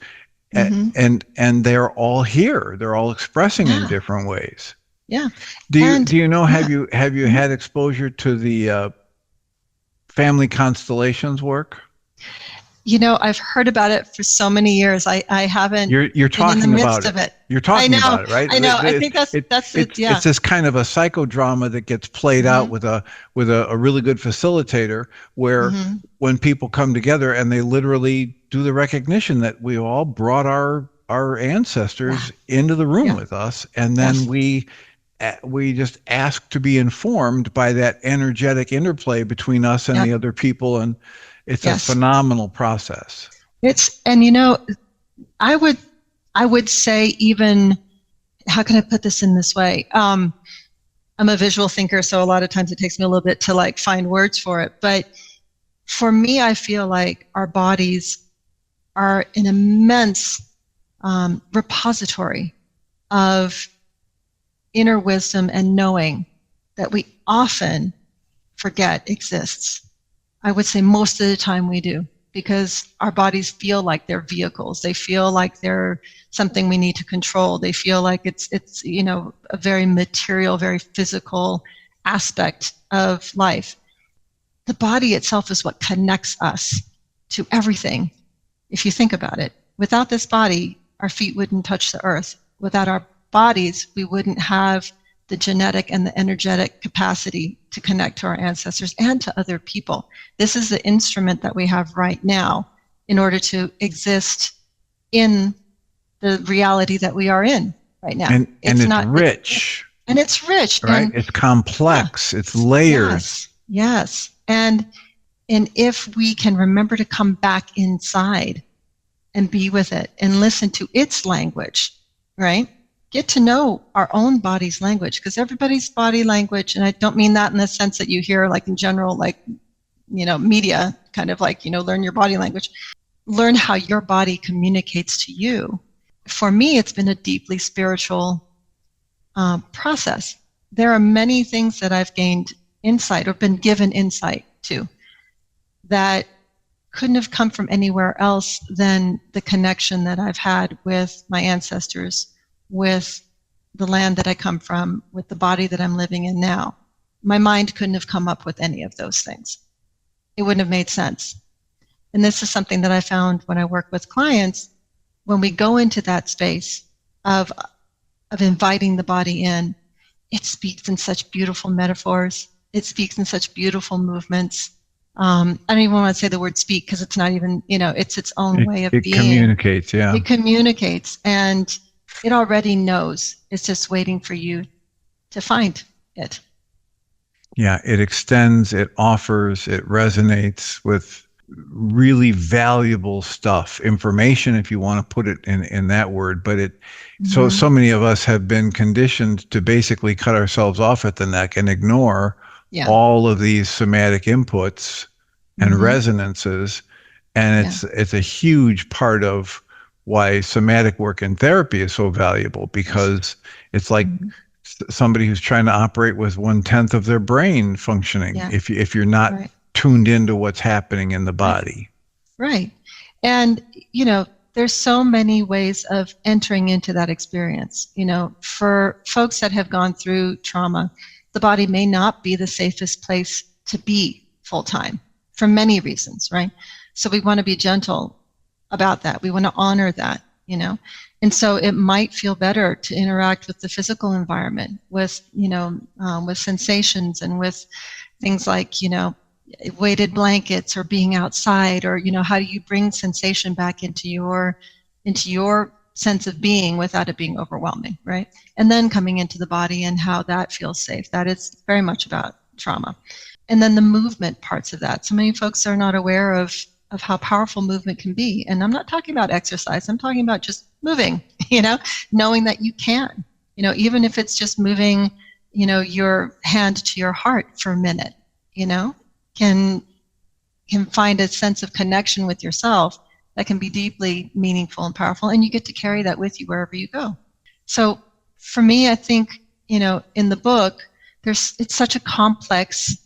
and they're all here. They're all expressing in different ways. Yeah. Do you know, have you had exposure to the family constellations work? I've heard about it for so many years. I haven't. You're talking been in the midst about of it. You're talking about it, right? I know. I think that's it. Yeah. It's this kind of a psychodrama that gets played out with a really good facilitator, where when people come together and they literally do the recognition that we all brought our ancestors into the room with us, and then we just ask to be informed by that energetic interplay between us and the other people, and it's a phenomenal process. I would say, even, how can I put this in this way? I'm a visual thinker, so a lot of times it takes me a little bit to find words for it. But for me, I feel like our bodies are an immense repository of inner wisdom and knowing that we often forget exists. I would say most of the time we do, because our bodies feel like they're vehicles. They feel like they're something we need to control. They feel like it's a very material, very physical aspect of life. The body itself is what connects us to everything. If you think about it, without this body, our feet wouldn't touch the earth. Without our bodies, we wouldn't have the genetic and the energetic capacity to connect to our ancestors and to other people. This is the instrument that we have right now in order to exist in the reality that we are in right now. And it's rich. And it's rich. Right? It's complex. It's layers. Yes. And if we can remember to come back inside and be with it and listen to its language, right? Get to know our own body's language, because everybody's body language, and I don't mean that in the sense that you hear in general, media, kind of learn your body language. Learn how your body communicates to you. For me, it's been a deeply spiritual process. There are many things that I've gained insight or been given insight to that couldn't have come from anywhere else than the connection that I've had with my ancestors, with the land that I come from, with the body that I'm living in now. My mind couldn't have come up with any of those things. It wouldn't have made sense. And this is something that I found when I work with clients. When we go into that space of inviting the body in, it speaks in such beautiful metaphors. It speaks in such beautiful movements. I don't even want to say the word speak, because it's not even, it's its own way of being. It communicates, It communicates, and it already knows. It's just waiting for you to find it. Yeah, it extends, it offers, it resonates with really valuable stuff, information, if you want to put it in that word. But so many of us have been conditioned to basically cut ourselves off at the neck and ignore all of these somatic inputs and resonances. And it's a huge part of why somatic work in therapy is so valuable, because it's like somebody who's trying to operate with 1/10 of their brain functioning. If you're not tuned into what's happening in the body. Right. And, there's so many ways of entering into that experience. For folks that have gone through trauma, the body may not be the safest place to be full time for many reasons, right? So we want to be gentle about that. We want to honor that, And so it might feel better to interact with the physical environment, with sensations and with things like, weighted blankets or being outside, or how do you bring sensation back into your sense of being without it being overwhelming, right? And then coming into the body and how that feels safe. That is very much about trauma. And then the movement parts of that. So many folks are not aware of how powerful movement can be. And I'm not talking about exercise. I'm talking about just moving, knowing that you can, even if it's just moving, your hand to your heart for a minute, can find a sense of connection with yourself that can be deeply meaningful and powerful, and you get to carry that with you wherever you go. So for me, I think, in the book, it's such a complex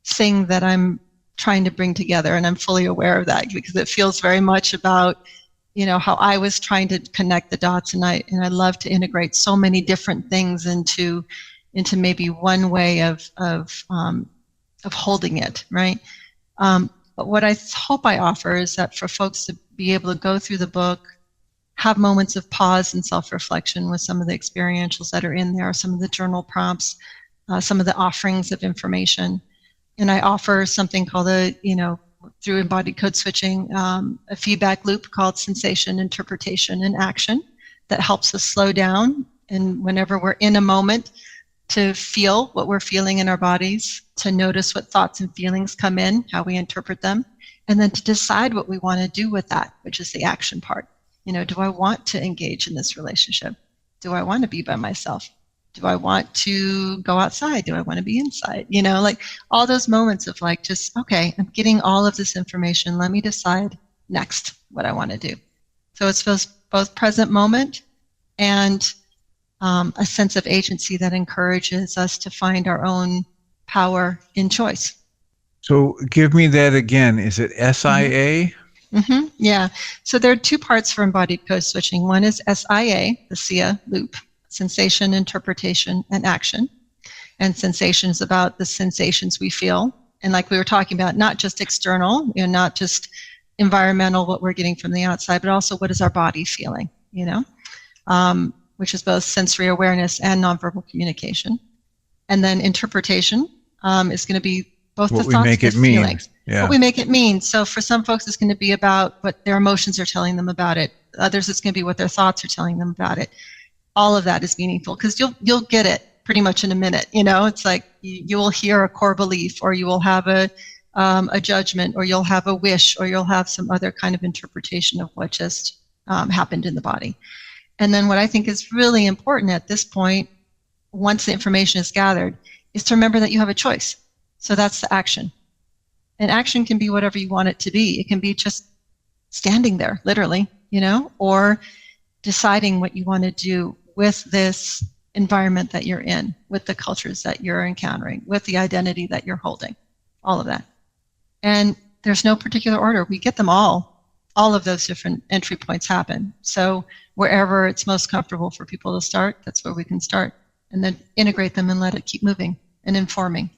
thing that I'm trying to bring together, and I'm fully aware of that because it feels very much about, how I was trying to connect the dots, and I love to integrate so many different things into maybe one way of holding it, right? But what I hope I offer is that for folks to be able to go through the book, have moments of pause and self-reflection with some of the experientials that are in there, some of the journal prompts, some of the offerings of information. And I offer something called through Embodied Code-Switching, a feedback loop called sensation, interpretation, and action that helps us slow down. And whenever we're in a moment, to feel what we're feeling in our bodies, to notice what thoughts and feelings come in, how we interpret them, and then to decide what we want to do with that, which is the action part. Do I want to engage in this relationship? Do I want to be by myself? Do I want to go outside? Do I want to be inside? Like all those moments of like, just, okay, I'm getting all of this information. Let me decide next what I want to do. So it's both present moment and a sense of agency that encourages us to find our own power in choice. So give me that again. Is it SIA? Mm-hmm. Yeah. So there are two parts for embodied code switching. One is SIA, the SIA loop, sensation, interpretation, and action. And sensation is about the sensations we feel. And like we were talking about, not just external, not just environmental, what we're getting from the outside, but also what is our body feeling, which is both sensory awareness and nonverbal communication. And then interpretation is going to be both what the thoughts and the feelings. Yeah. What we make it mean. So for some folks, it's going to be about what their emotions are telling them about it. Others, it's going to be what their thoughts are telling them about it. All of that is meaningful because you'll get it pretty much in a minute. It's like you will hear a core belief, or you will have a judgment, or you'll have a wish, or you'll have some other kind of interpretation of what just happened in the body. And then what I think is really important at this point, once the information is gathered, is to remember that you have a choice. So that's the action. And action can be whatever you want it to be. It can be just standing there, literally, or deciding what you want to do with this environment that you're in, with the cultures that you're encountering, with the identity that you're holding, all of that. And there's no particular order. We get them all of those different entry points happen. So wherever it's most comfortable for people to start, that's where we can start, and then integrate them and let it keep moving and informing.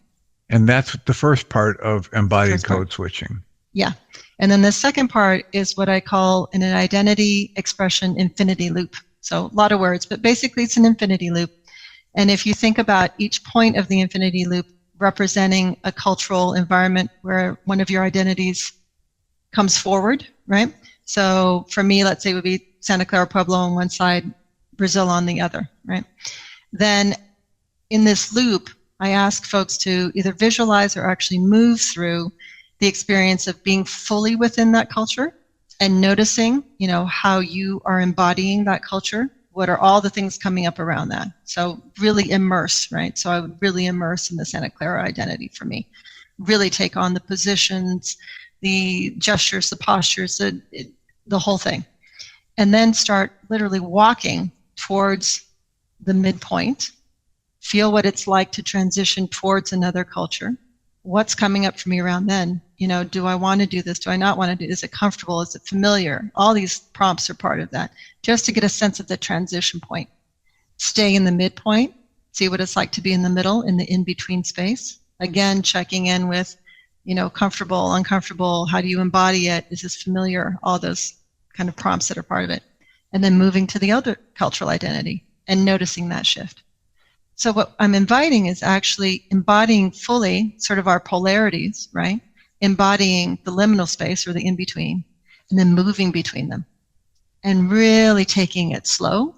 And that's the first part of embodied code switching. Yeah. And then the second part is what I call an identity expression infinity loop. So a lot of words, but basically it's an infinity loop. And if you think about each point of the infinity loop representing a cultural environment where one of your identities comes forward, right? So for me, let's say it would be Santa Clara Pueblo on one side, Brazil on the other, right? Then in this loop, I ask folks to either visualize or actually move through the experience of being fully within that culture and noticing, how you are embodying that culture. What are all the things coming up around that? So really immerse, right? So I would really immerse in the Santa Clara identity for me. Really take on the positions, the gestures, the postures, the whole thing. And then start literally walking towards the midpoint. Feel what it's like to transition towards another culture. what's coming up for me around then? Do I want to do this? Do I not want to do this? Is it comfortable? Is it familiar? All these prompts are part of that, just to get a sense of the transition point. Stay in the midpoint, see what it's like to be in the middle, in the in-between space. Again, checking in with, comfortable, uncomfortable, how do you embody it? Is this familiar? All those kind of prompts that are part of it. And then moving to the other cultural identity and noticing that shift. So what I'm inviting is actually embodying fully sort of our polarities, right? Embodying the liminal space or the in-between, and then moving between them. And really taking it slow,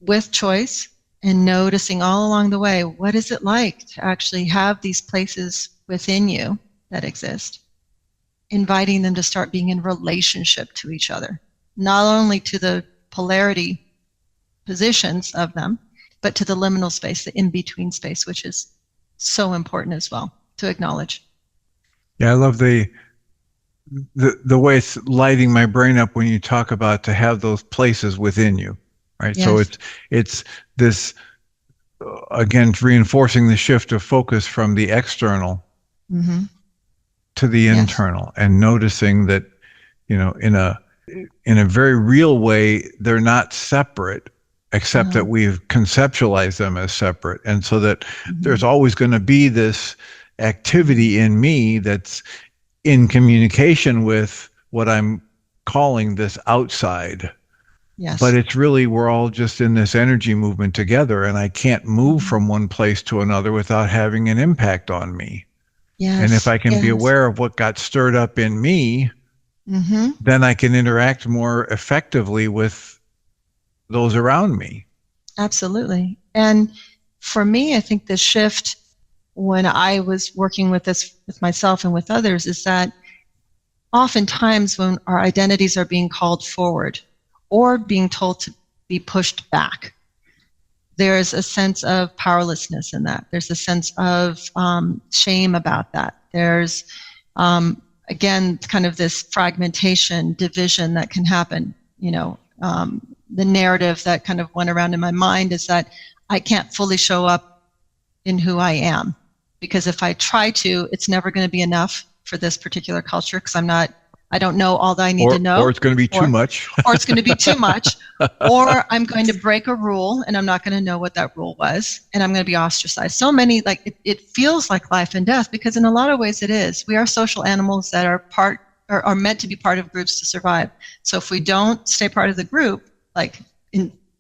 with choice, and noticing all along the way, what is it like to actually have these places within you that exist? Inviting them to start being in relationship to each other, not only to the polarity positions of them, but to the liminal space, the in-between space, which is so important as well to acknowledge. Yeah, I love the way it's lighting my brain up when you talk about to have those places within you, right? Yes. So it's this, again, reinforcing the shift of focus from the external to the internal, and noticing that, in a very real way, they're not separate, except that we've conceptualized them as separate. And so that there's always going to be this activity in me that's in communication with what I'm calling this outside. Yes. But it's really, we're all just in this energy movement together, and I can't move from one place to another without having an impact on me. Yes. And if I can be aware of what got stirred up in me, then I can interact more effectively with those around me. Absolutely. And for me, I think the shift when I was working with this with myself and with others is that oftentimes when our identities are being called forward or being told to be pushed back, there's a sense of powerlessness in that. There's a sense of shame about that. There's, again, kind of this fragmentation, division that can happen. The narrative that kind of went around in my mind is that I can't fully show up in who I am, because if I try to, it's never going to be enough for this particular culture, because I don't know all that I need to know. Or it's going to be too much. Or it's going to be too much. Or I'm going to break a rule and I'm not going to know what that rule was, and I'm going to be ostracized. So many, it feels like life and death, because in a lot of ways it is. We are social animals that are meant to be part of groups to survive. So if we don't stay part of the group,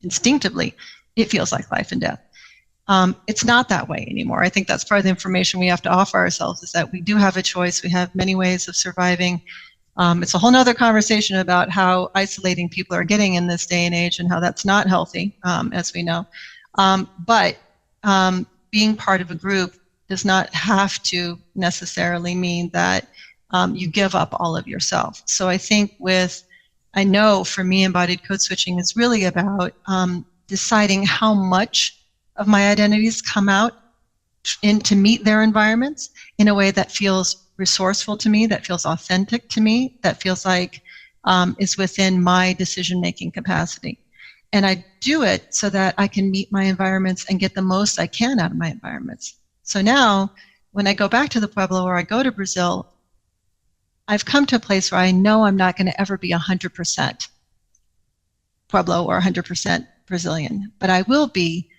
instinctively, it feels like life and death. It's not that way anymore. I think that's part of the information we have to offer ourselves, is that we do have a choice. We have many ways of surviving. It's a whole nother conversation about how isolating people are getting in this day and age, and how that's not healthy, as we know. But being part of a group does not have to necessarily mean that you give up all of yourself. So I think I know for me, embodied code switching is really about deciding how much of my identities come out to meet their environments in a way that feels resourceful to me, that feels authentic to me, that feels like is within my decision-making capacity. And I do it so that I can meet my environments and get the most I can out of my environments. So now, when I go back to the Pueblo or I go to Brazil, I've come to a place where I know I'm not going to ever be 100% Pueblo or 100% Brazilian, but I will be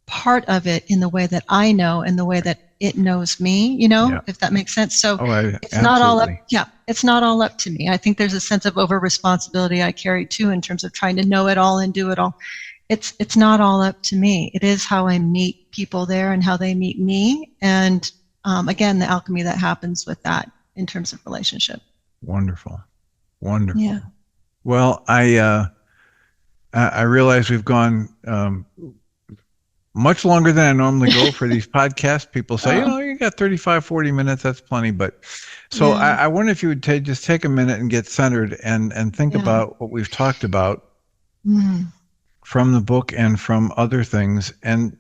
part of it in the way that I know and the way that it knows me, if that makes sense. So it's not all up. Yeah, it's not all up to me. I think there's a sense of over responsibility I carry too, in terms of trying to know it all and do it all. It's not all up to me. It is how I meet people there and how they meet me. And again, the alchemy that happens with that in terms of relationship. Wonderful. Wonderful. Yeah. Well, I realize we've gone much longer than I normally go for these podcasts. People say, you got 35, 40 minutes. That's plenty. But so I wonder if you would just take a minute and get centered and think about what we've talked about from the book and from other things, and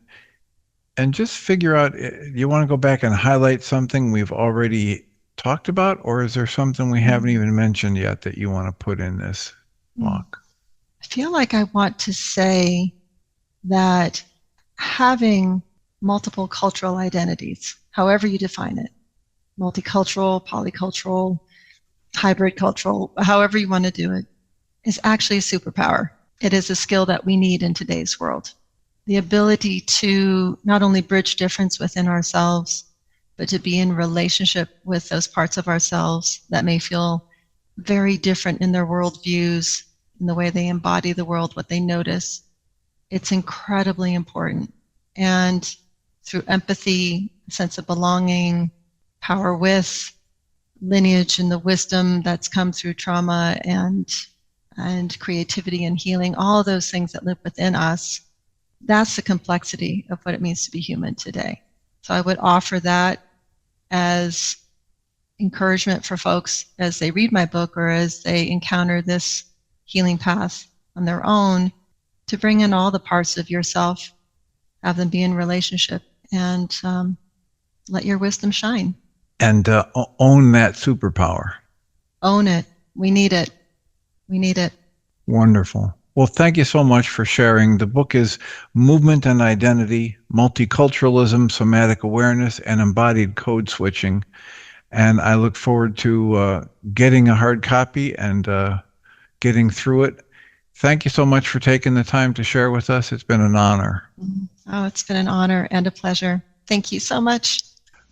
just figure out, you want to go back and highlight something we've already talked about, or is there something we haven't even mentioned yet that you want to put in this block? I feel like I want to say that having multiple cultural identities, however you define it, multicultural, polycultural, hybrid cultural, however you want to do it, is actually a superpower. It is a skill that we need in today's world. The ability to not only bridge difference within ourselves, but to be in relationship with those parts of ourselves that may feel very different in their worldviews, in the way they embody the world, what they notice. It's incredibly important. And through empathy, sense of belonging, power with, lineage and the wisdom that's come through trauma and creativity and healing, all of those things that live within us, that's the complexity of what it means to be human today. So I would offer that as encouragement for folks as they read my book or as they encounter this healing path on their own, to bring in all the parts of yourself, have them be in relationship, and let your wisdom shine. And own that superpower. Own it. We need it. We need it. Wonderful. Well, thank you so much for sharing. The book is Movement and Identity, Multiculturalism, Somatic Awareness, and Embodied Code-Switching. And I look forward to getting a hard copy and getting through it. Thank you so much for taking the time to share with us. It's been an honor. Oh, it's been an honor and a pleasure. Thank you so much.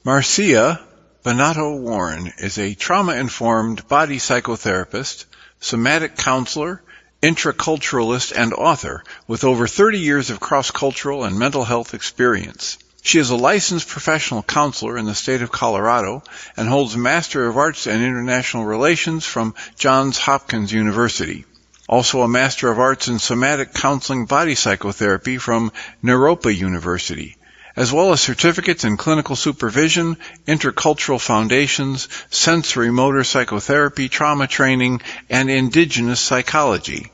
Marcia Bonato Warren is a trauma-informed body psychotherapist, somatic counselor, intraculturalist, and author with over 30 years of cross-cultural and mental health experience. She is a licensed professional counselor in the state of Colorado and holds a Master of Arts in International Relations from Johns Hopkins University. Also a Master of Arts in Somatic Counseling Body Psychotherapy from Naropa University, as well as certificates in clinical supervision, intercultural foundations, sensory motor psychotherapy, trauma training, and indigenous psychology.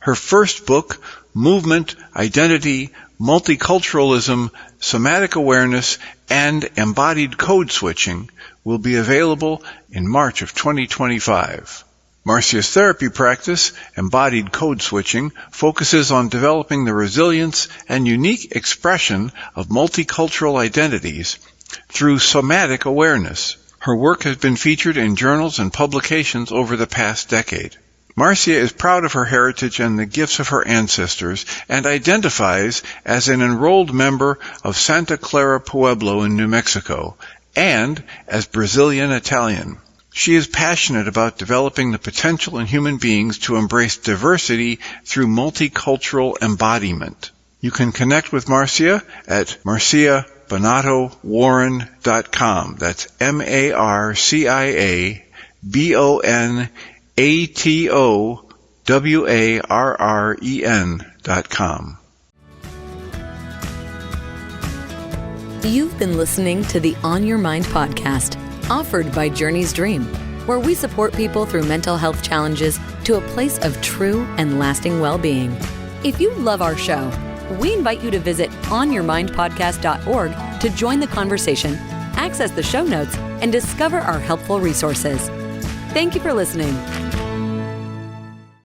Her first book, Movement, Identity, Multiculturalism, Somatic Awareness, and Embodied Code-Switching, will be available in March of 2025. Marcia's therapy practice, Embodied Code-Switching, focuses on developing the resilience and unique expression of multicultural identities through somatic awareness. Her work has been featured in journals and publications over the past decade. Marcia is proud of her heritage and the gifts of her ancestors and identifies as an enrolled member of Santa Clara Pueblo in New Mexico and as Brazilian Italian. She is passionate about developing the potential in human beings to embrace diversity through multicultural embodiment. You can connect with Marcia at marciabonatowarren.com. That's MarciaBonatowarren.com. You've been listening to the On Your Mind podcast, offered by Journey's Dream, where we support people through mental health challenges to a place of true and lasting well-being. If you love our show, we invite you to visit onyourmindpodcast.org to join the conversation, access the show notes, and discover our helpful resources. Thank you for listening.